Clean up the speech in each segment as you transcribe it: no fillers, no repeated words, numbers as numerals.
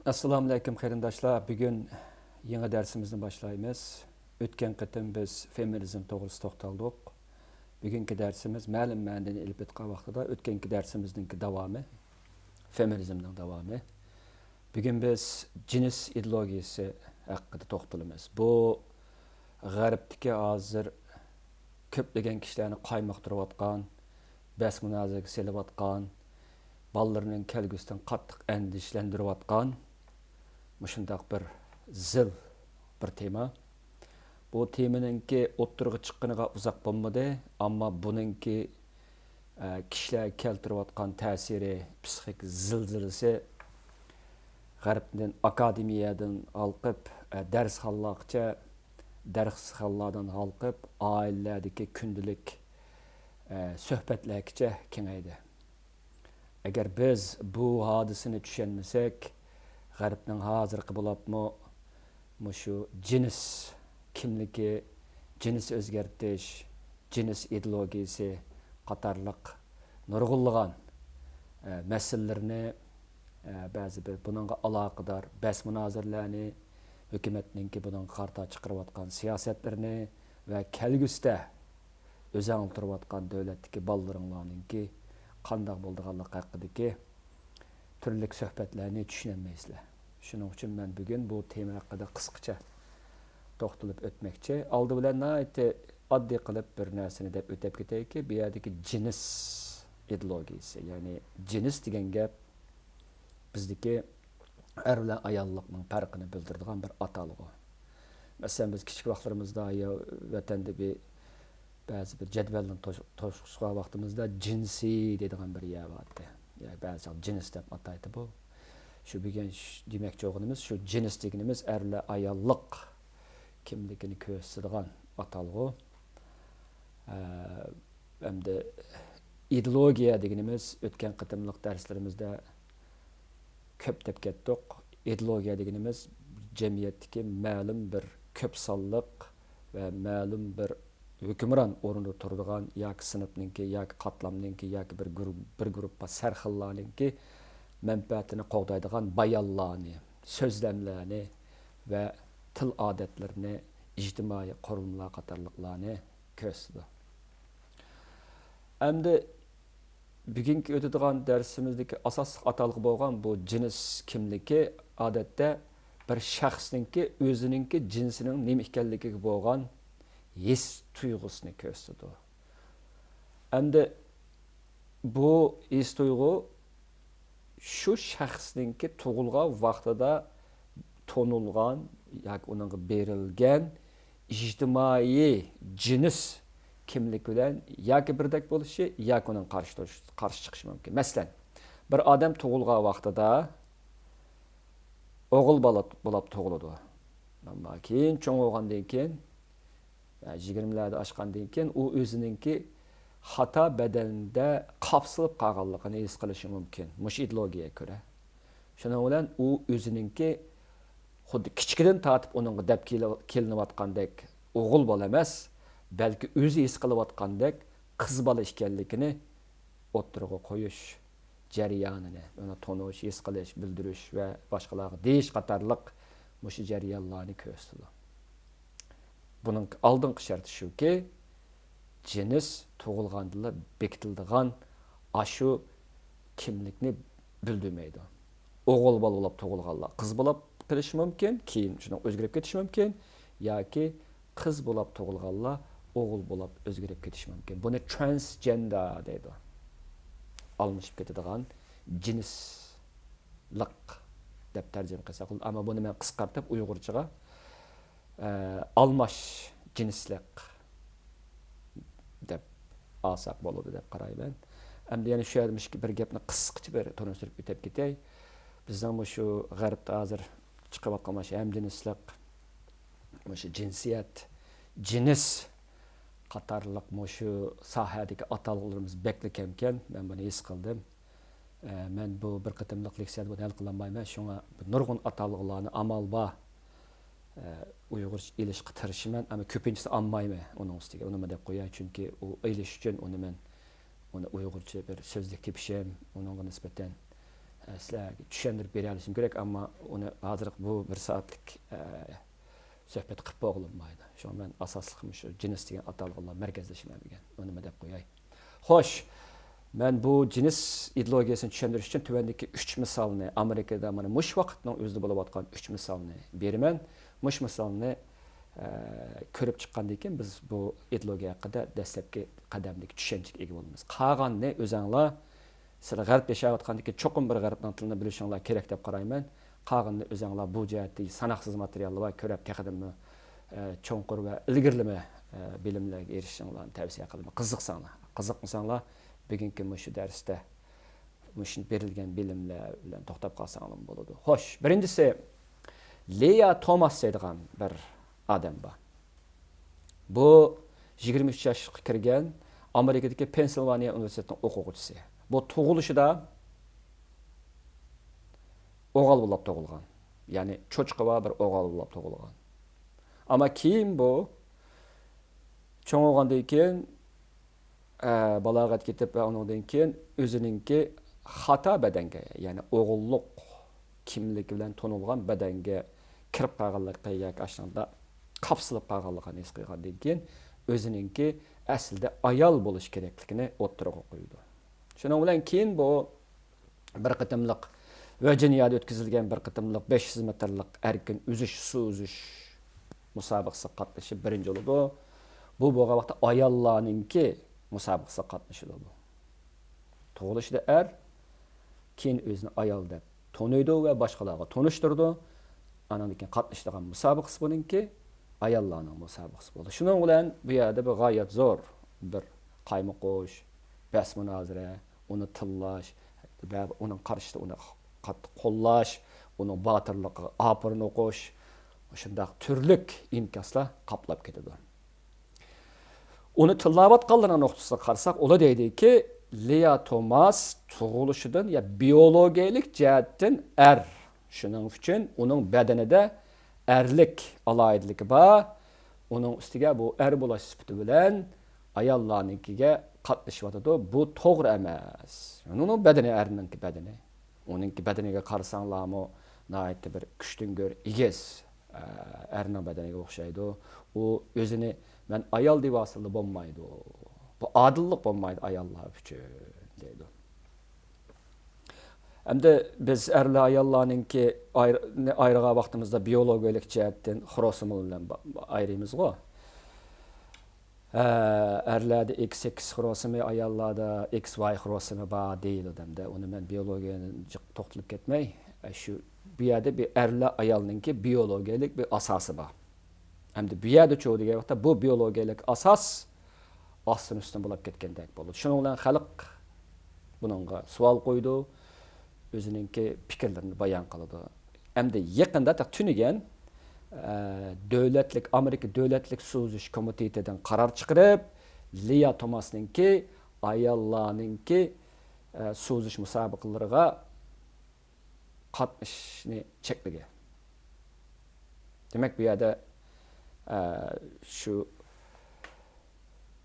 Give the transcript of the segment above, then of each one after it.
Assalamu alaykum qarindoshlar. Bugun yangi darsimizni boshlaymiz. O'tgan qatim biz feminizm to'g'risida to'xtaldik. Bugungi darsimiz ma'lum ma'noda ilib o'tgan vaqtida o'tgangi darsimizning davomi, feminizmning davomi. Bugun biz jins ideologiyasi haqida to'xtalamiz. Bu g'arbdagi hozir ko'plagan kishilarni qaymoqtirayotgan, bas munozaraga selayotgan, ballarning kelgusidan qattiq andishlantirayotgan Muşundaq bir zil bir tema. Bu teminingki o'ttirg'i chiqqaniga uzoq bo'lmadi, ammo buningki kishilar keltirayotgan ta'siri, psixik zilzilasi g'arbdan akademiyadan olqib, darsxonalardan olqib, oilalardagi kundalik suhbatlargacha kengaydi. Agar biz bu hodisani tushunmasak, G'arbning hozirgi bo'libmi shu jins kimligi, jins o'zgartish, jins ideologiyasi qatorliq nurg'unlagan masalalarni ba'zi bir buningga aloqador bas munozaralarni, hukumatningki buningga qarta chiqarayotgan siyosatlarni va kelgusida o'zang turayotgan davlatdagi bolalarning qanday bo'lganligi haqidagi turli suhbatlarni tushunolmaysizlar. Shuning uchun men bugun bu tema haqida qisqacha to'xtalib o'tmoqchi. Oldi bilan oddiy qilib bir narsani deb o'tib ketayki, bu yerdagi jins ideologiyasi, ya'ni jins degan gap bizdagi er bilan ayollikning farqini bildiradigan bir atalg'i. Masalan, biz kichik vaqtlarimizda vatanda ba'zi bir jadvalning to'shqan vaqtimizda jinsiy deydigan bir yer vardı. Yani ba'zi jins deb ataydi bu. Shu degan demoqchi o'g'limiz, shu jins deganimiz erlar ayollik kimligini ko'rsatadigan atalg'i. Hamda ideologiya deganimiz o'tgan qatimliq darslarimizda ko'p deb ketdik. Ideologiya deganimiz jamiyatdagi ma'lum bir ko'p sonliq va ma'lum bir hukmron o'rinda turadigan yoki sinfninki yoki qatlamninki yoki bir guruhga sarxillarninki manfaatini qo'g'daydigan bayonlarni, so'zlamlarni va til odatlarini, ijtimoiy qurilmalar qatorliqlarni ko'rsatdi. Endi bugungi o'tadigan darsimizdagi asosiy atalg'i bo'lgan bu jins kimligi odatda bir shaxsninki o'zininki jinsining nima ekanligiga bo'lgan his tuyg'usini ko'rsatadi. Endi bu his tuyg'u shu shaxsninki tug'ilgan vaqtida tonilgan yoki uningga berilgan ijtimoiy jins kimlik bilan yoki birdek bo'lishi yoki uning qarshi chiqishi mumkin. Masalan, bir odam tug'ilgan vaqtida o'g'il bola bo'lib tug'iladi. Ammo keyin cho'ng bo'lgandan keyin 20'lerde aşqandan keyin u o'zininki xato badanida qapsilib qolganligini his qilishi mumkin. Mush ideologiyaga ko'ra. Shuning bilan u o'zininki xuddi kichkidan tortib uningga deb kelinayotgandek o'g'il bola emas, balki o'zi his qilayotgandek qiz bola ekanligini o'ttirg'a qo'yish jarayonini, uni tonish, his qilish, bildirish va boshqalarga deyish qatorliq mush jarayonlarni ko'rsatadi. Bunun aldınqı şartı şu ki, jins tug'ilganda bekitildigan aşı kimlikni bildirmeydi. O'g'il bola bo'lib tug'ilganlar qiz bo'lib qilishi mumkin, keyin shuni o'zgarib ketishi mumkin, yoki qiz bo'lib tug'ilganlar o'g'il bo'lib o'zgarib ketishi mumkin. Buni transgender deydi. Almışıp ketadigan jinslik deb tarjima qilsak, ammo buni men qisqartib Uyg'urchaga almash jinslik deb alsak bo'ladi deb qarayman. Endi yana shu yerda bir gapni qisqacha bir tonishtirib o'tib ketay. Bizning shu g'arbda hozir chiqayotgan ham jinslik, shu jinsiyat, jins qatorliq shu sohadagi atalg'ularimiz bekli kamkan. Men buni his qildim. Men bu bir qatimliq leksiyada buni hal qila olmayman. Shunga nurg'un atalg'ularni amal bor Uyg'urcha ilishga tirishiman, ammo ko'pinchisi olmayman uning ustiga. Uni deb qo'yay, chunki u ilish uchun uni Uyg'urcha bir so'zlik tepishim, uningga nisbatan sizlarga tushuntirib bera olishim kerak, ammo uni hozir bu 1 soatlik söhbet qilib bo'lmaydi. Shu men asosli shu cins degan atalg'anlar markazlashmagan. Uni nima deb qo'yay? Xo'sh, men bu cins ideologiyasini tushuntirish uchun tuvandagi 3 misolni Amerikada mana mush vaqtning o'zida bo'lib atgan 3 misolni beraman. Mush misolni ko'rib chiqqandan keyin biz bu ideologiya haqida dastlabki qadamdagi tushunchaga ega bo'lamiz. Qolganni o'zinglar sizlar g'arb yashayotgandan keyin cho'qim bir g'arbning tilini bilishinglar kerak deb qarayman. Qolganni o'zinglar bu jihatdagi sanoqsiz materiallar va ko'rib taqdimni cho'nqur va ilgirlama bilimlarga erishishinglarni tavsiya qilaman. Qiziqsanglar bugungi shu darsda shu berilgan bilimlar bilan to'xtab qolsanglar bo'ladi. Xo'sh, birinchisi Leah Thomas deydigan bir adam bor. Bu 23 yoshga kirgan Amerikadagi Pensilvaniya universitetining o'quvchisi. Bu tug'ilishida o'g'il bo'lib tug'ilgan. Ya'ni cho'chqa va bir o'g'il bo'lib tug'ilgan. Ama keyin bu cho'ng bo'lgandan keyin balog'at ketib va undan keyin o'zininki xato badanga, ya'ni o'g'illik kimligi bilan tonilgan badanga kirib qolganlikqa yoki aslida qapsilib qolganligini his qilgandan keyin o'zininki aslida ayol bo'lish kerakligini o'ttirib qo'ydi. Shuning bilan keyin bu bir qitimliq Virginiyada o'tkazilgan bir qitimliq 500 metrlik erkin suv uzish musobaqasiga qatnashib birinchi bo'ldi. Bu bo'lgan vaqtda ayollarninki musobaqasiga qatnashdi bu. Tug'ilishida keyin o'zini ayol deb tanıydı va boshqalarga tanishtirdi. Andan keyin qatnashgan musobaqasi buningki ayollarning musobaqasi bo'ldi. Shuning bilan bu yerda bir g'oyat zo'r bir qaymoqo'sh, bas munozara, uni tillash va uning qarshida uni qattiq qo'llash, uning botirligiga apirin o'qish, shunday turlik imkonslar qaplab ketadi. Uni tillayotganlarning nuqtasiga qarasak, ular deydiki, Leah Thomas tug'ilishidan ya biologiyalik jihatdan Shuning uchun uning badanida erlik aloyidligi bor. Uning ustiga bu bo'lash sifati bilan ayollarnikiga qatnashyotadi. Bu to'g'ri emas. Uning badani erninki badani. Uningki badaniga qarasanglarmi, nihoyatda bir kuchdan ko'r egiz erning badaniga o'xshaydi. U o'zini men ayol deb asli bo'lmaydi. Bu adillik bo'lmaydi ayollar uchun deydi. Endi biz erli ayollarninki ayrığa vaqtimizda biologiyalik jihatdan xrosomol bilan ayrıymiz-ku. Erlerde XX xrosomi, ayollarda XY xrosomi bor deyiladi. Uni men biologiyadan to'xtalib ketmay, shu bu yerda bir erli ayolninki biologiyalik bir asosi bor. Endi bu yerda cho'digan vaqtda bu biologiyalik asos ostun üstün bo'lib ketgandek bo'ldi. Shuning bilan xalq buningga savol qo'ydi. O'zininki fikrlarini bayon qildi. Endi yaqinda tunigan davlatlik Amerika davlatlik suzish komitetidan qaror chiqarib, Leah Thomasninki ayollarninki suzish musobaqalariga qatnashishni cheklagan. Demak bu yerda shu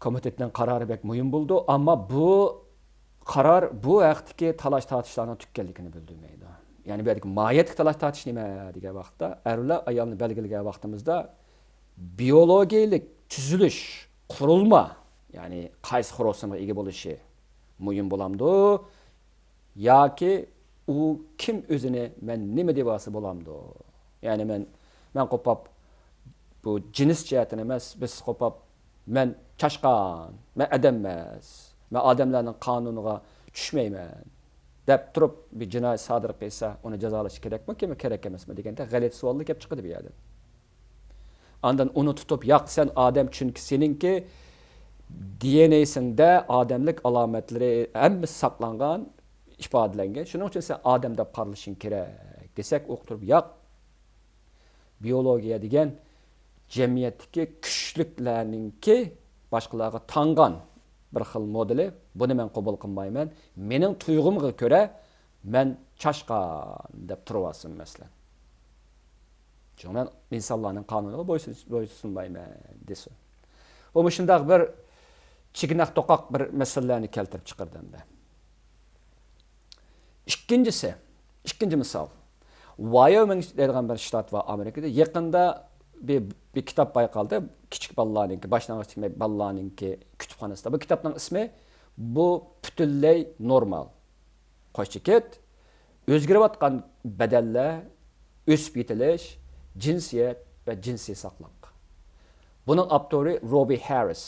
komitetning qarori bek muhim bo'ldi, ammo bu qaror bu vaqtdagi talash tortishlarning tukkanligini bildirmaydi. Ya'ni bu yerdagi mohiyatli talash tortish nima degan vaqtda, erlar ayolni belgilagan vaqtimizda biologiyalik tuzilish, qurilma, ya'ni qaysi xrosomga ega bo'lishi muhim bo'lamdi yoki u kim o'zini men nima deb olsa bo'lamdi. Ya'ni men qo'pab bu cins jihatdan emas, biz qo'pab men chashqan, men adam emas. Men odamlarning qonuniga tushmayman deb turib bir jinoyat sodir qilsa, uni jazolash kerakmi, kerak emasmi deganda g'alati savollar kelib chiqadi bu yerda. Andan uni tutib, "Yo'q, sen odam chunki seninki DNA'singda odamlik alomatlari hammasi saqlangan, ifodalangan. Shuning uchun sen odam deb qaralishing kerak" desak, o'qtirib, "Yo'q. Biologiya degan jamiyatdagi kuchliklarningki boshqalarga tangan bir xil modeli, buni men qabul qilmayman. Mening tuyg'umga ko'ra men chashqan deb turibman masalan. Chunki men insonlarning qonuniga bo'ysunmayman desin. Bu shunday bir chignaq to'qoq bir masalalarni keltirib chiqardimda. Ikkinchisi, ikkinchi misol. Wyoming deydigan bir shtat va Amerikada yaqinda bir kitap bayqaldi. Kichik bolalarninki, boshlang'ich bolalarninki kutubxonasida. Bu kitobning ismi bu butunlay normal. Qo'shchi ket, o'zgarayotgan badallar, o'sib yetilish, jinsiyat va jinsiy saqliq. Buning avtori Robbie Harris.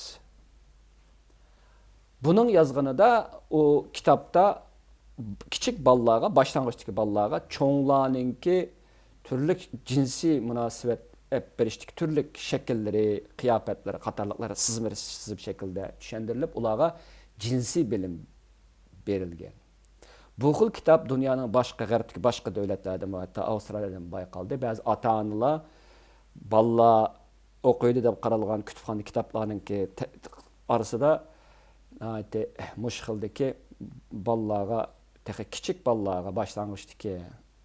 Buning yozganida o kitapta kichik bolalarga, boshlang'ichdagi bolalarga cho'nglarninki turli jinsiy munosabat berishlik turli shakllari, qiyofatlari, qatorliqlari sizib shaklda tushuntirilib, ularga jinsiy bilim berilgan. Bu xil kitap dunyoning boshqa g'arbdagi boshqa davlatlarda, hatta Avstraliyada bayqaldi. Ba'zi ota-onalar bolalar o'qiydi deb qaralgan kutubxona kitoblarninki orasida mushxildagi bolalarga, kichik bolalarga, boshlang'ichdagi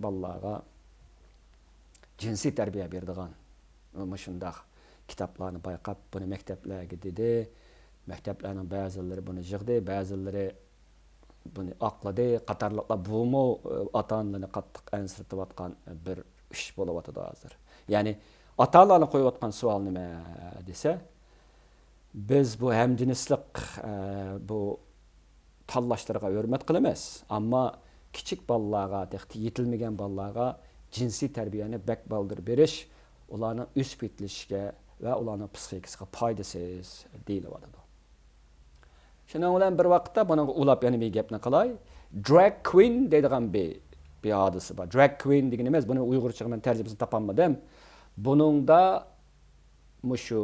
bolalarga jinsiy tarbiya beradigan shunday kitoblarni bayqab, buni maktablarga dedi. Maktablarning ba'zilari buni yig'di, ba'zilari buni aqladi, qatorliqlar bumu ota-onalarni qattiq ansirtayotgan bir ish bo'layotdi hozir. Ya'ni ota-onalarni qo'yayotgan savol nima desa, biz bu hamjinslik bu tanlashlarga hurmat qilamiz, ammo kichik bolalarga, yetilmagan bolalarga jinsiy tarbiyani bakbaldir berish ularning o'sib yetilishiga va ularning psixikasiga foydasiz deyilyapti. Shuning bilan bir vaqtda buni ulab yana bir gapni qilay. Drag queen deydigan bir hadisi bor. Drag queen degani emas, buni uyg'urchaga men tarjimasini topolmadim. Buningda mushu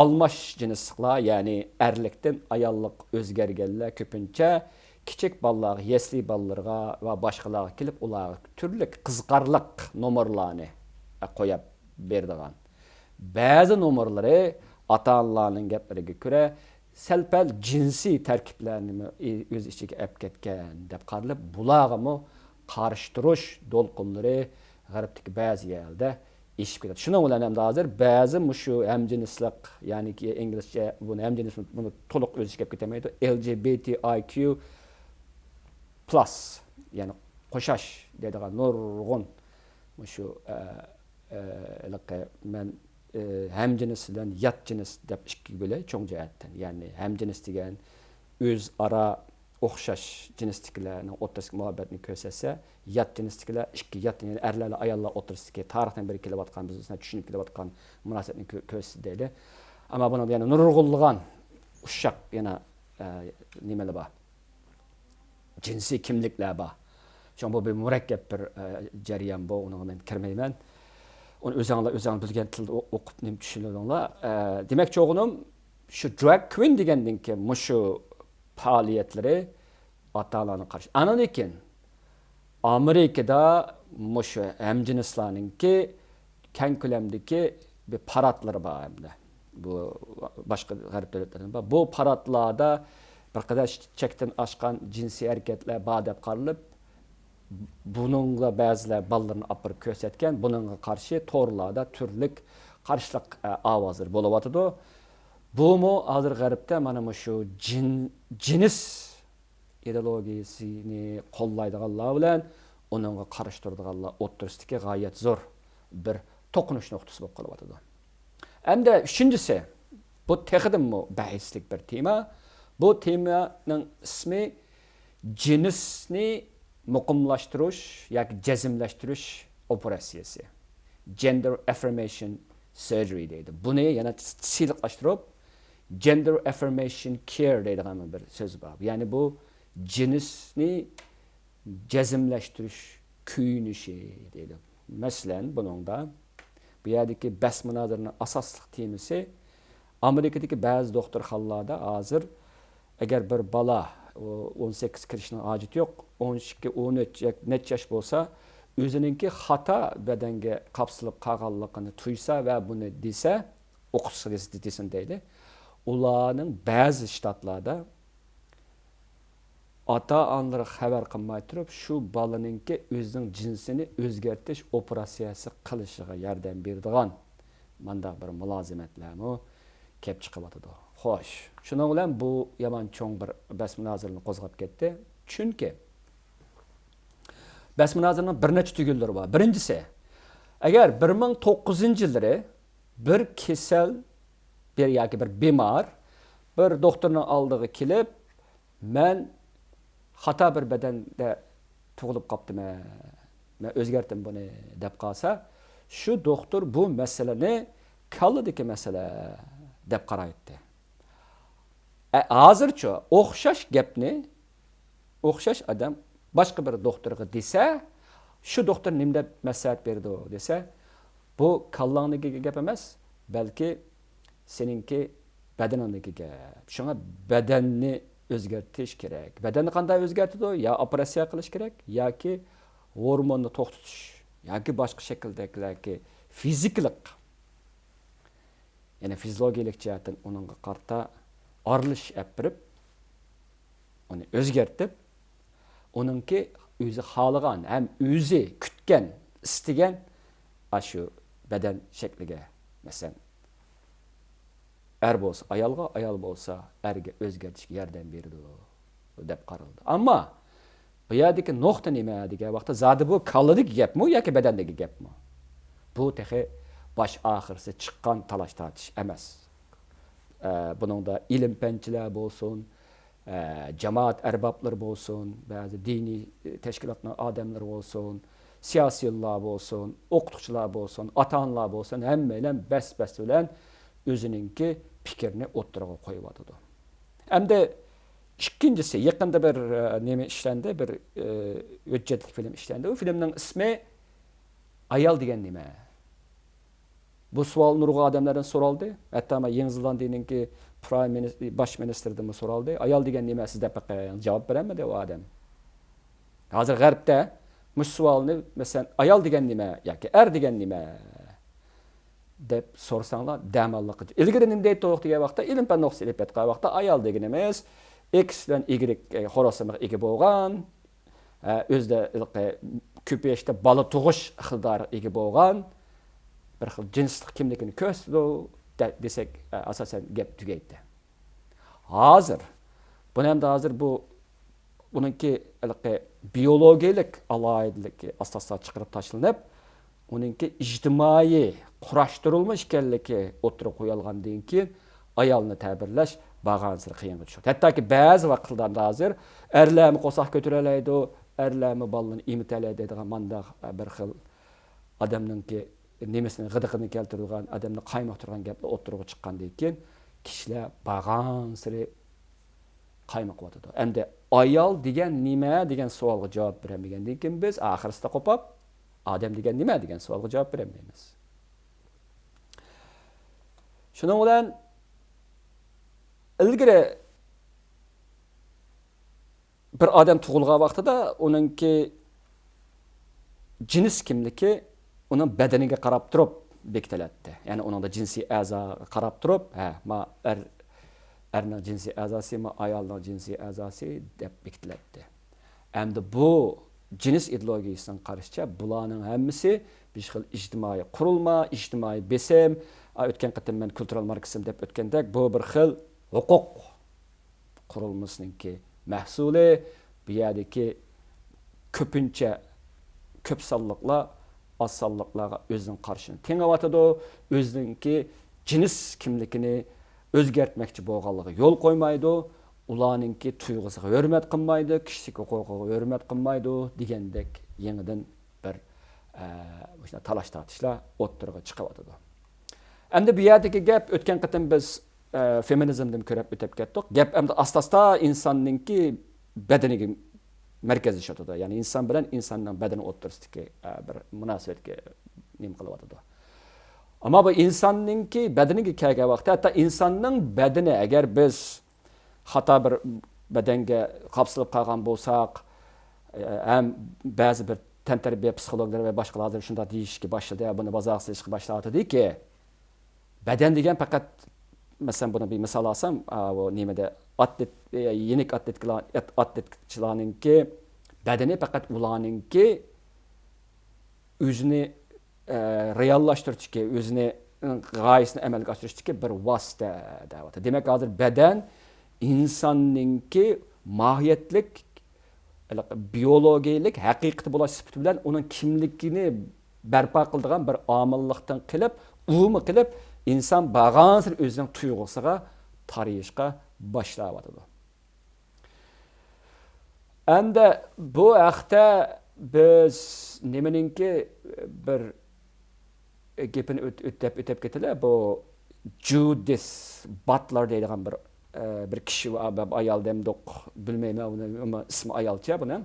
almash jinsliklar, ya'ni erlikdan ayollik o'zgarganlar ko'pincha kichik bolalarga, yesli bolalarga va boshqalarga kelib, ularga turli qiziqarliq nomerlarni qo'yib berdigan. Ba'zi nomerlari ota-onalarning gaplariga ko'ra səlpəl jinsiy tarkiblarni o'z ichiga olib ketgan deb qaralib, bularga qarshi turish do'lqinlari g'arbdagi ba'zi yerlarda eshib ketadi. Shuning bilan ham hozir ba'zi shu hamjinslik, ya'ni inglizcha buni hamjinslik buni to'liq o'z ichiga olib ketamaydi. LGBTIQ+ ya'ni qo'shash deydigan nurg'un shu men hamjins bilan yat jins deb ikki bo'lay cho'ng jihatdan. Ya'ni hamjins degan o'zaro o'xshash jinsliklarning o'rtasidagi muhabbatni ko'rsatsa, yat jinsliklar ikki yat, ya'ni erlar va ayollar o'rtasidagi tarixdan beri kelayotgan, bizga tushunib kelayotgan munosabatni ko'rsatadi. Ammo buni yana nurg'unlagan ushaq yana nimalar bor? Jinsiy kimliklar bor. Chunki bu bir murakkab bir jarayon bu, uni men kirmayman. Onu o'zinglar bilgan tilda o'qib nim tushuninglar. Demak, cho'g'im shu drag queen degandan keyin shu faoliyatlari ota-onalarning qarshi. Ana lekin Amerikada shu hamjinslarninki keng ko'lamdagi bir paradlar bor hamda. Bu boshqa g'arb davlatlarida bor. Bu paradlarda bir qadar chekdan oshgan jinsiy harakatlar bor deb qaralib, bununla ba'zilar bolalarni olib ko'rsatgan, bununga qarshi to'rlarda turli qarshilik ovozlar bo'layotdi. Bumu hozir g'arbda mana shu jins ideologiyasini qo'llaydiganlar bilan uningga qarshi turadiganlar o'rtasidagi g'oyat zo'r bir to'qinish nuqtasi bo'lib qolyapti. Endi uchinchisi, bu texidimmi bahislik bir tema. Bu temaning ismi jinsni muqimlashtirish yoki jazmlashtirish operatsiyasi. Gender affirmation surgery deydi. Buni yana siyliqlashtirib gender affirmation care deydigan bir so'z bor. Ya'ni bu jinsni jazmlashtirish kuyinishi deydi. Masalan, buningda bu yerdagi bas munozaraning asosli temasi Amerikadagi ba'zi doktorxonalarda hozir agar bir bola 18 kirishning hojati yo'q, 12, 13 necha yosh bo'lsa, o'zininki xato badanga qapsilib qolganligini tuysa va buni desa, o'qituvchisi desin deydi. Ularning ba'zi shtatlarda ota-onalar xabar qilmay turib, shu bolaninki o'zining jinsini o'zgartirish operatsiyasi qilishiga yordam beradigan manda bir mulozimatlarmi kelib chiqyapti. Xo'sh, shuning bilan bu yomon cho'ng bir bas munozarani qo'zg'ab ketdi. Chunki Bas münazirənin bir neçə tügülləri var. Birincisi, əgər 1900 yılları bir kesel bir yoki bir bemar bir doktorning oldiga kelib, men xato bir badanda tug'ilib qolibdiman, men o'zgartim buni deb qolsa, shu doktor bu masalani kalladagi masala deb qaraydi. Hozircha o'xshash gapni o'xshash odam boshqa bir doktorga desa, shu doktor nima deb maslahat berdi desa, bu kallangniki gap emas, balki seninki badaningdagi gap. Shunga badanni o'zgartirish kerak. Badanni qanday o'zgartidi? Ya operatsiya qilish kerak, yoki hormonni to'xtatish, yoki boshqa shakldagi fiziklik, ya'ni fiziologik jihatdan uningga qarta arilish olib, uni o'zgartib, uningki o'zi xohlagan, ham o'zi kutgan, istagan shu badan shakliga, masalan, er bo'lsa ayolga, ayol bo'lsa erga o'zgartishga yordam berdi deb qaraldi. Ammo bu yerdagi nuqta nima degan vaqtda zodi bu kalladagi gapmi yoki badandagi gapmi? Bu tehi baş oxirisi chiqqan talash tortish emas. Buningda ilm fanchilar bo'lsin, jamoat arboblar bo'lsin, ba'zi diniy tashkilotlar odamlar bo'lsin, siyosiylar bo'lsin, o'qituvchilar bo'lsin, ota-onalar bo'lsin, hammalar bas-bas bilan o'zininki fikrini o'ttirib qo'yibdi. Hamda ikkinchisi, yaqinda bir nima ishlandi, bir hujjatli film ishlandi. U filmning ismi Ayol degan nima? Bu savol nurg'a odamlardan so'raldi. Hatto Yangi Zelandiyaning bosh ministridan so'raldi. Ayol degan nima sizda javob berolmadi u odam. Hozir g'arbda bu savolni masalan ayol degan nima yoki er degan nima deb so'rasanglar damallik. Ilgari nima deydi degan vaqtda ilm fan o'qisa deb aytgan vaqtda ayol deganimiz X bilan Y xorosimiga ega bo'lgan, o'zida ko'payishda bola tug'ish iqtidori ega bo'lgan bir xil jinslik kimligini ko'rsatdi desak asosan gap tugaydi. Hozir buni ham hozir bu buningki biologiyalik aloyidligi asosida chiqarib tashlanib, uningki ijtimoiy qurashtirilmish ekanligi o'tirib qo'yilgandan keyin ayolni ta'birlash bag'ansir qiyinga tushadi. Hattoki ba'zi vaqtlarda hozir erlarni qo'saq ko'taralaydi, erlarni bolani imitalaydi degan mandaq bir xil odamningki nemisini g'idiqini keltirgan, odamni qaymoq turgan gaplar o'tirib chiqqandan keyin kishilar bag'ansir qaymoq o'tadi. Endi ayol degan nima degan savolga javob beramagandan keyin biz oxirsida qo'pab odam degan nima degan savolga javob bermaymiz. Shuning bilan ilgari bir odam tug'ilgan vaqtida uningki jins kimligi uning badaniga qarab turib bekitiladi. Ya'ni uningda jinsiy a'zo qarab turib, ma erning jinsiy a'zosi, ma ayolning jinsiy a'zosi deb bekitiladi. Endi bu jins ideologiyasining qarashicha bularning hammasi bir xil ijtimoiy qurilma, ijtimoiy besim, o'tgan qatim men kultural marksizm deb o'tgandek, bu bir xil huquq qurilmasininki mahsuli, bu yerdagi ko'pincha ko'p sonliqlar az sonliqlarga o'zining qarshini tengayotadi, o'zininki jins kimligini o'zgartmoqchi bo'lganligiga yo'l qo'ymaydi, ularninki tuyg'usiga hurmat qilmaydi, kishilik huquqiga hurmat qilmaydi degandek yangidan bir o'sha talash tortishlar o'ttirg'a chiqyotadi. Endi bu yerdagi gap o'tgan qatim biz feminizmdan ko'rib o'tib ketdik. Gap endi asta-asta insonninki badaniga markazlashadi. Ya'ni inson bilan insonning badani o'ttirsidagi bir munosabatga nim qilyotadi. Ammo bu insonninki badaniga kelgan vaqtda hatto insonning badani agar biz xato bir badanga qapsilib qolgan bo'lsak, ham ba'zi bir tantarbiya psixologlar va boshqalar shunday deyishga boshladi, buni bazoqlashga boshladi-ki, badan degan faqat masalan buni bir misol olsam, bu nimada yenik atletchilarninki badani faqat ularninki o'zini reallaştırışki, o'zini g'oyasini amalga oshirishga bir vosita deyapti. Demak, hozir badan insonninki mohiyatlik biyologiyalik haqiqati bo'lish sifati bilan uning kimligini barpo qiladigan bir omillikdan qilib, umi qilib inson bag'ansir o'zining tuyg'usiga tarayishga boshlayotadi. Endi bu haqda biz nimaninki bir gapini o'tib ketilar. Bu Judith Butler deydigan bir kishi ayol demdoq bilmayman uni ismi ayolcha buning.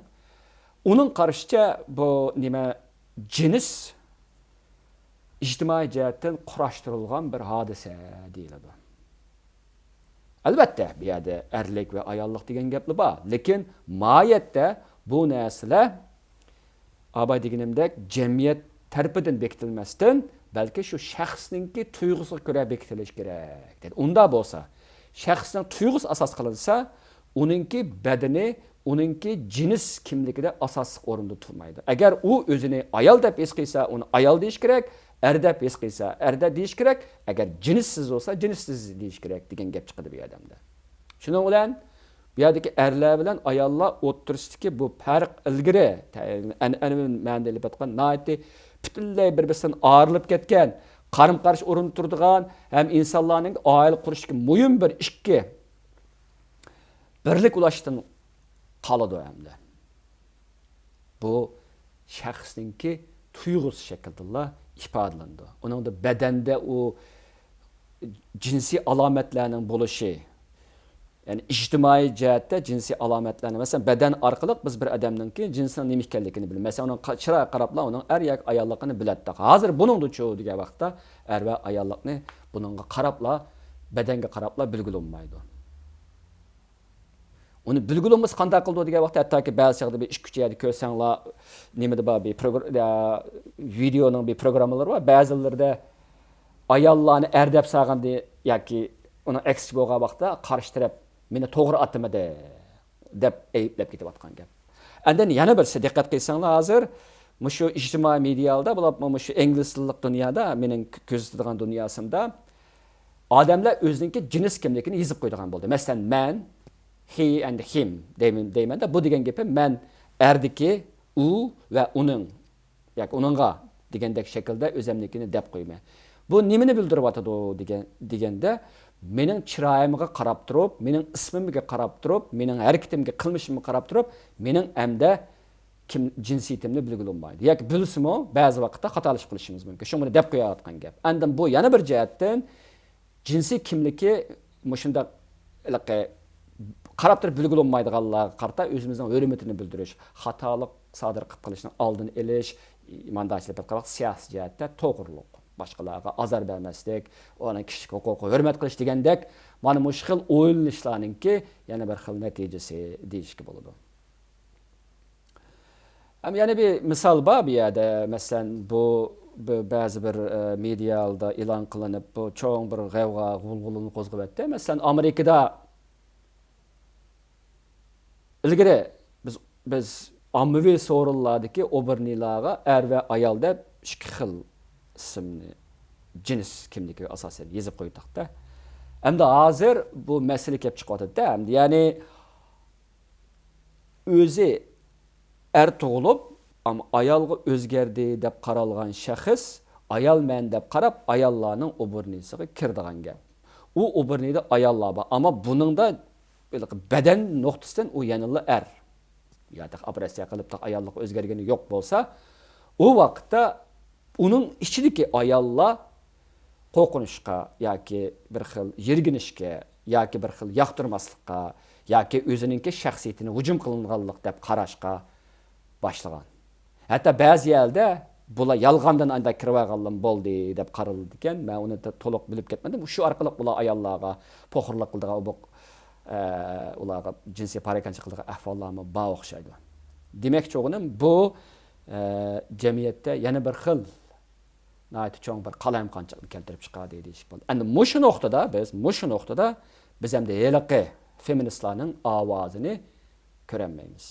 Uning qarashicha bu nima jins ijtimoiy jihatdan qurashtirilgan bir hodisa deyiladi. Albatta, bu yerda erlik va ayollik degan gaplar bor, lekin mohiyatda bu narsalar abay deganimdek jamiyat tarafidan bekitilmasdan, balki shu shaxsningki tuyg'usiga ko'ra bekitilish kerak dedi. Unda bo'lsa, shaxsning tuyg'usi asos qilinsa, uningki badani, uningki jins kimligida asosiy o'rinda turmaydi. Agar u o'zini ayol deb his qilsa, uni ayol deyish kerak. Erda his qilsa, erda deyish kerak. Agar jinsiz bo'lsa, jinsiz deyish kerak degan gap chiqadi bu odamda. Shuning bilan bu yerdagi erlar bilan ayollar o'ttirishdagi bu farq ilgari an'anaviy ma'noda olib aytgan nihoyatda butunlay bir-biridan ayrilib ketgan, qarim-qarshi o'rin turadigan ham insonlarning oila qurishga muhim bir ikki birlik ulashdan qoladi hamda. Bu shaxsningki tuyg'usi shaklida ifodalandi. Uningda badanda u jinsiy alomatlarning bo'lishi, ya'ni ijtimoiy jihatda jinsiy alomatlarni, masalan, badan orqali biz bir odamningki jinsining nima ekanligini bilamiz. Masalan, uning chiroyi qarabla uning er yoki ayolligini biladi. Hozir buningda chu degan vaqtda er va ayollikni buningga qarabla, badanga qarabla bilgilolmaydi. Uni bilgilimiz qanday qildi degan vaqtda hattoki ba'zi chaqda bir ish kuchiyadi ko'rsanglar, nimada bor bir videoning bir programmalar bor. Ba'zilarida ayollarni erdab sağandi yoki uni aksi bo'lgan vaqtda qarshi taraf meni to'g'ri atmadi deb ayblab ketayotgan gap. Andan yana bir diqqat qilsanglar, hozir shu ijtimoiy mediada, bo'lib shu ingliz tillik dunyoda, mening ko'zlaydigan dunyosimda odamlar o'zining jins kimligini yozib qo'ydigan bo'ldi. Masalan, men he and him deyman da bu degan gapi men erdiki u va uning yoki uningga degandek shaklda o'zimnikini deb qo'yman. Bu nimani bildiryapti deganda mening chiroyimga qarab turib, mening ismimga qarab turib, mening harakatimga, qilmishimga qarab turib, mening hamda kim jinsiyatimni bilgilolmaydi. Yoki bilsimi, ba'zi vaqtda xatolish qilishimiz mumkin. Shuni deb qo'yayotgan gap. Andan bu yana bir jihatdan jinsiy kimligi shunda qarab turib bilgilolmaydiganlarga qarata o'zimizning hurmatini bildirish, xatolik sodir qilib qilishning oldini olish, mandachilik qilib siyosiy jihatda to'g'riliq, boshqalarga azar bermaslik, ona kishilik huquqqa hurmat qilish degandek, mana bu xil o'ylanishlarningki yana bir xil natijasi deyishga bo'ladi. Ham yana bir misol bor bu yerda, masalan, bu ba'zi bir medialda e'lon qilinib, bu cho'ng bir g'avg'o, g'ulg'ulni qo'zg'ayapti. Masalan, Amerikada ilgari biz ommaviy so'rinlardagi o'birnilarga er va ayol deb ikki xil ismni jins kimligiga asosan yozib qo'ydikda. Endi hozir bu masala kelib chiqyapti-da. Ya'ni o'zi er tug'ilib, ama ayolga o'zgardi deb qaralgan shaxs ayolman deb qarab ayollarning o'birnisiga kirdigan gap. U o'birnida ayollar bor, ammo buningda badan nuqtasidan u yanılla er. Yoki operatsiya qilib ayollik o'zgargani yo'q bo'lsa, u vaqtda uning ichidagi ayollar qo'rqinishga yoki bir xil yerginishga yoki bir xil yoqtirmaslikqa yoki o'zining shaxsiyatini hujum qilinganlik deb qarashga boshlagan. Hatto ba'zi yerda bular yolg'ondan anda kirib olganlar bo'ldi deb qaraldi ekan. Men uni to'liq bilib ketmadim. Shu orqali ular ayollarga po'xirlik qildigan ularga jinsiy parakanchilik qilgan ahvollarni bor o'xshaydi. Demakchi o'g'lim, bu jamiyatda yana bir xil nayt cho'ng bir qalamqonchilik keltirib chiqadi deyish bo'ldi. Endi mushu nuqtada biz ham heliqi feministlarning ovozini ko'rmaymiz.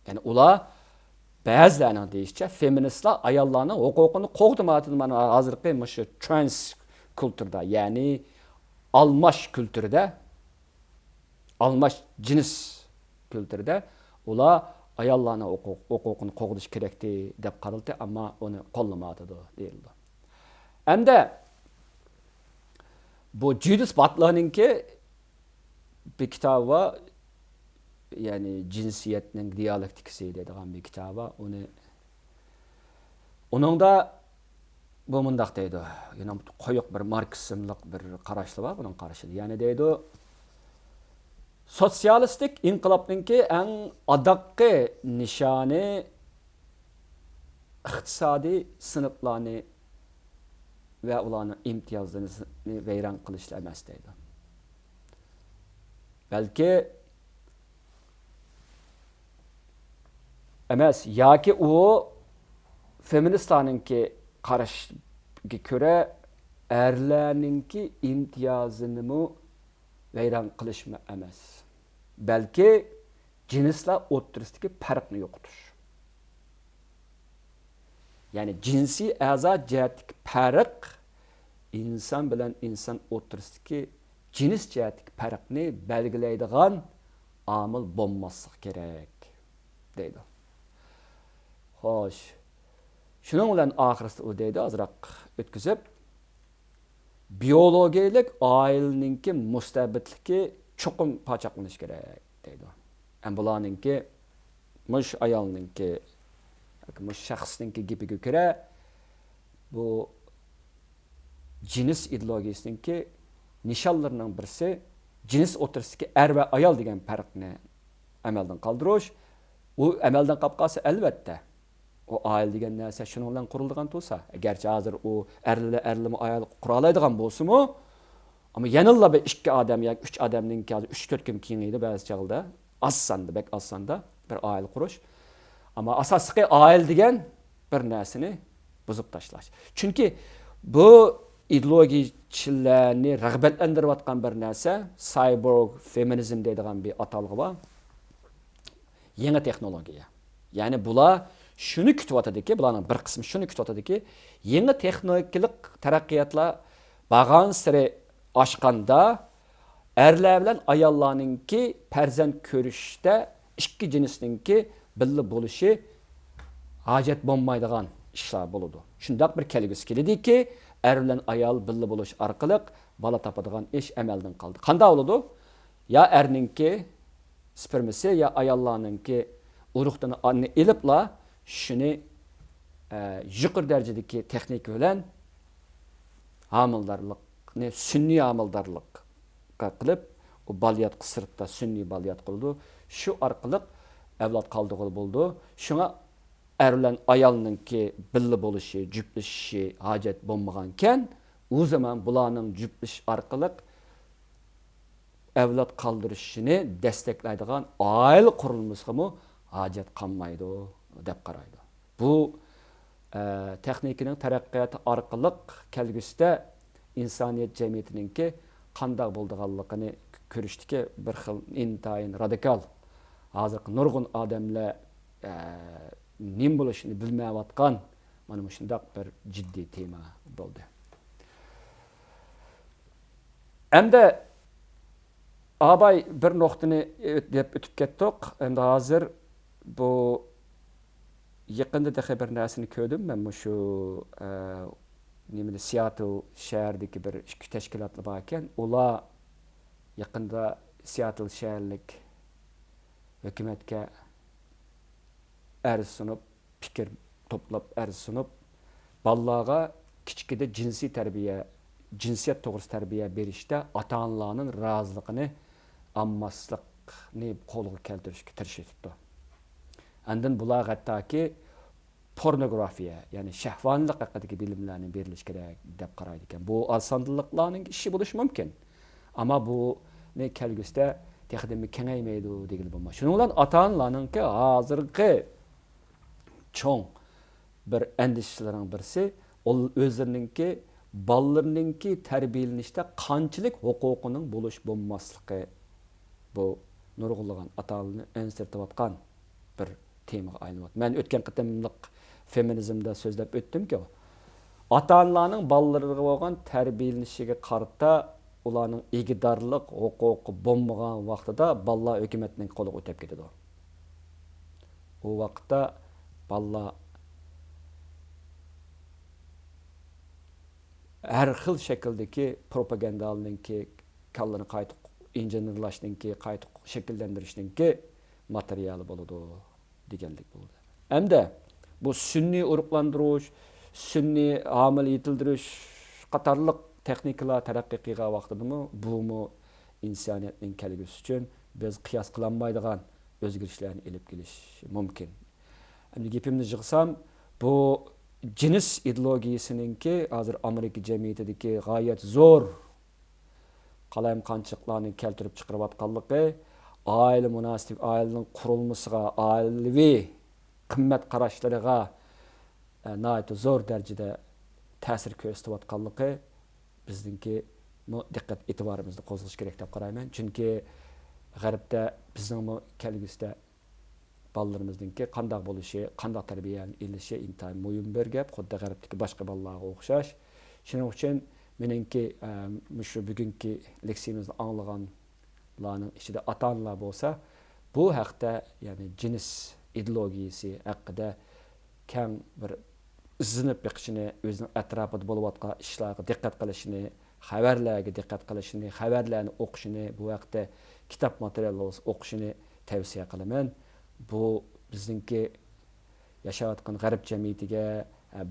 Yani ular ba'zilarning deyishicha feministlar ayollarning huquqini qo'g'dimaydi. Mana hozirgi shu trans kulturda, ya'ni almash kültürde almash cins kültürde ular ayollarning huquqini qo'g'dish kerakdi deb qaraldi, ammo uni qo'llamadi deyildi. Hamda bu Judith Butler'ninki bir kitabı var, yani cinsiyetning dialektikasi deydigan bir kitabı. Onunda bu mundaq deydi. Yani qo'yiq bir marksizmlik bir qarashli var bunun qarashida. Yani deydi, sotsialistik inqilobninki eng adaqi nishoni iqtisodiy sinflarni ve ularning imtiyozlarini vayron qilish emas deydi. Belki emas, yoki u feministlarninki qarashga ko'ra erlarninki imtiyozini vayron qilish emas. Belki cinslar o'rtasidagi farqni yo'qotish. Yani cinsi a'zo jihatdagi farq inson bilan inson o'rtasidagi cins jihatdagi farqni belgilaydigan omil bo'lmasligi kerak deydi. Xo'sh, shuning bilan oxirida u deydi, ozroq o'tkazib, biyologiyalik oilaninki mustabidligi cho'qim pachaqlanish kerak deydi. Bularninki mush ayolninki, mush shaxsninki gapiga ko'ra bu cins ideologiyasiningki nishonlarining birisi cins o'rtasidagi er va ayol degan farqni amaldan qoldirish. U amaldan qolib qolsa, albatta o aile degan narsa shuning bilan qurilgan bo'lsa, garchi hozir u erli ayol qura oladigan bo'lsa-mu, ammo yanilla bir ikki odam yoki 3 odamning 3-4 kun kengaydi ba'zi chog'da, osanda bir oila qurish. Ama asosiy oila degan bir narsani buzib tashlash. Chunki bu ideologiyachilarni rag'batlantirayotgan bir narsa cyborg feminizm deydigan bir atalg'i bor. Yangi texnologiya. Yani bular shuni kutyotadiki, bularning bir qismi shuni kutyotadiki, yangi texnologik taraqqiyotlar bag'an siri oshganda erlar bilan ayollarningki farzand ko'rishda ikki jinsninki birga bo'lishi hojat bo'lmaydigan ishlar bo'ladi. Shundaq bir kelgusi keladiki, er bilan ayol birga bo'lish orqali bola topadigan ish amaldan qoldi. Qanday bo'ladi? Ya erninki spermisi ya ayollarninki urug'dan anni elibla shuni yuqori darajadagi texnika bilan homildarlikni sun'iy homildarlik qilib, o baliyat qisirtda sun'iy baliyat qildi. Shu orqali avlod qoldig'i bo'ldi. Shunga er bilan ayolninki birga bo'lishi, juftlashishi hojat bo'lmaganken, o zaman bularning juftlash orqali avlod qoldirishini desteklaydigan oila qurilmasiga hojat qolmaydi deb qaraydi. Bu texnikaning taraqqiyoti orqali kelgusida insoniyat jamiyatininki qanday bo'lganligini ko'rishdiki bir xil intayin radikal. Hozir nurg'un odamlar nim bo'lishini bilmayotgan mana shunday bir jiddiy tema bo'ldi. Endi abay bir nuqtani deb o'tib ketdik. Endi hozir bu yaqinda da bir narsani ko'rdim. Men shu Seattle shahridagi bir ikki tashkilotlar bor ekan. Ular yaqinda Seattle shaharlik hukumatga arz sunib, fikr to'plab arz sunib, bolalarga kichkida jinsiy tarbiya, jinsiyat to'g'risida tarbiya berishda ota-onalarning roziligini olmaslikni qo'lga keltirishga tirishibdi. Andan bular hattoki pornografiya, ya'ni shahvonlik haqidagi bilimlarni berilish kerak deb qaraydi ekan. Bu osonliklarning ishi bo'lishi mumkin. Ammo bu ne kelgusida texnik kengaymaydi degan bo'lmoq. Shuning bilan ota-onalarningki hozirgi cho'ng bir endişelerin birisi o'zlarininki ballarninki tarbiyalanishda qanchalik huquqining bo'lish bo'lmasligi bu nurg'unlagan ota-onalarni ensirtayotgan bir temaga aylanadi. Men o'tgan qitimliq feminizmda so'zlab o'tdimki, ota-onalarning ballarga bo'lgan tarbiyalanishiga qarata ularning egidorlik huquqi bo'lmagan vaqtida ballar hukumatning qo'liga o'tib ketadi. U vaqtda ballar har xil shakldagi propagandalarninki kallani qayta injenerlashninki qayta shakllantirishninki materiali bo'ladi deganlik bo'ldi. Hamda bu sunniy urug'lantirish, sunniy homil yetildirish qatorliq texnikalar taraqqiy qilgan vaqtidami bu insoniyatning kelgusi uchun biz qiyos qilinmaydigan o'zgarishlarni olib kelish mumkin. Endi gapimni yig'sam, bu cins ideologiyasininki hozir Amerika jamiyatidagi g'oyat zo'r qalamqanchiqlarni keltirib chiqarayotganligi oila munosib oilaning qurilmasiga, oilaviy qimmat qarashlariga nihoyat zo'r darajada ta'sir ko'rsatayotganligi bizningki diqqat e'tiborimizni qo'zg'ash kerak deb qarayman. Chunki g'arbda bizning kelgusida bolalarimizningki qanday bo'lishi, qanday tarbiyani ilishi intayin muhim bir gap, xuddi g'arbdagi boshqa bolalarga o'xshash. Shuning uchun meningki shu bugungi leksiyamizni anglaganlarning ichida ota-onalar bo'lsa, bu haqda, ya'ni cins ideologiyasi haqida keng bir izlanib beqishini, o'zining atrofida bo'layotgan ishlarga diqqat qilishini, xabarlarga diqqat qilishini, xabarlarni o'qishini, bu haqda kitob materiallarni o'qishini tavsiya qilaman. Bu bizningki yashayotgan g'arb jamiyatiga,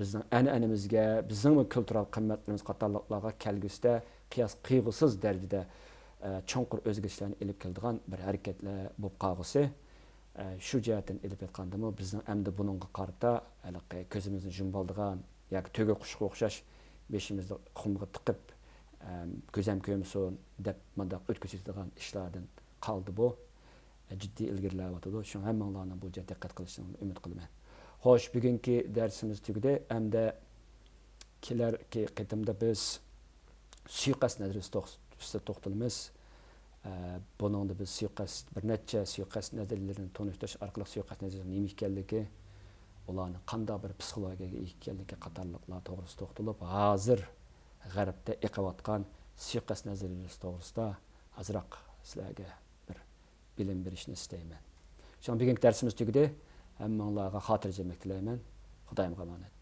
bizning an'anamizga, bizning kultural qimmatlarimiz qatorliqlarga kelgusida qiyos qiyg'usiz darajada chonqur o'zgarishlarni olib keladigan bir harakatlar bo'lib qolg'usi. Shu jihatdan olib aytgandami, bizning endi buningga qarata ko'zimizni yumboldigan yoki to'ga qushga o'xshash beshimizni qumga tiqib ko'zam ko'msin deb mundaq o'tkazadigan ishlardan qoldi bu. Ciddi ilgirilayotdi. Shuning hammanglarning bu jihatga diqqat qilishini umid qilaman. Xo'sh, bugungi darsimiz tugadi. Hamda kelarki qitimda biz suiqasd nazariyasi to'xtalamiz. Buningda biz bir necha suiqasd nazariyalarini tanishtirish orqali suiqasd nazariyasi nima ekanligi, ularning qanday bir psixologiyaga ega ekanligi qatorliqlar to'g'risida to'xtalib, hozir g'arbda eqayotgan suiqasd nazariyasi to'g'risida azroq sizlarga bir bilim berishni istayman. Şu an bugungi darsimiz tugadi. Hammanglarga xotirjamlik tilayman. Xudoyimga omonat.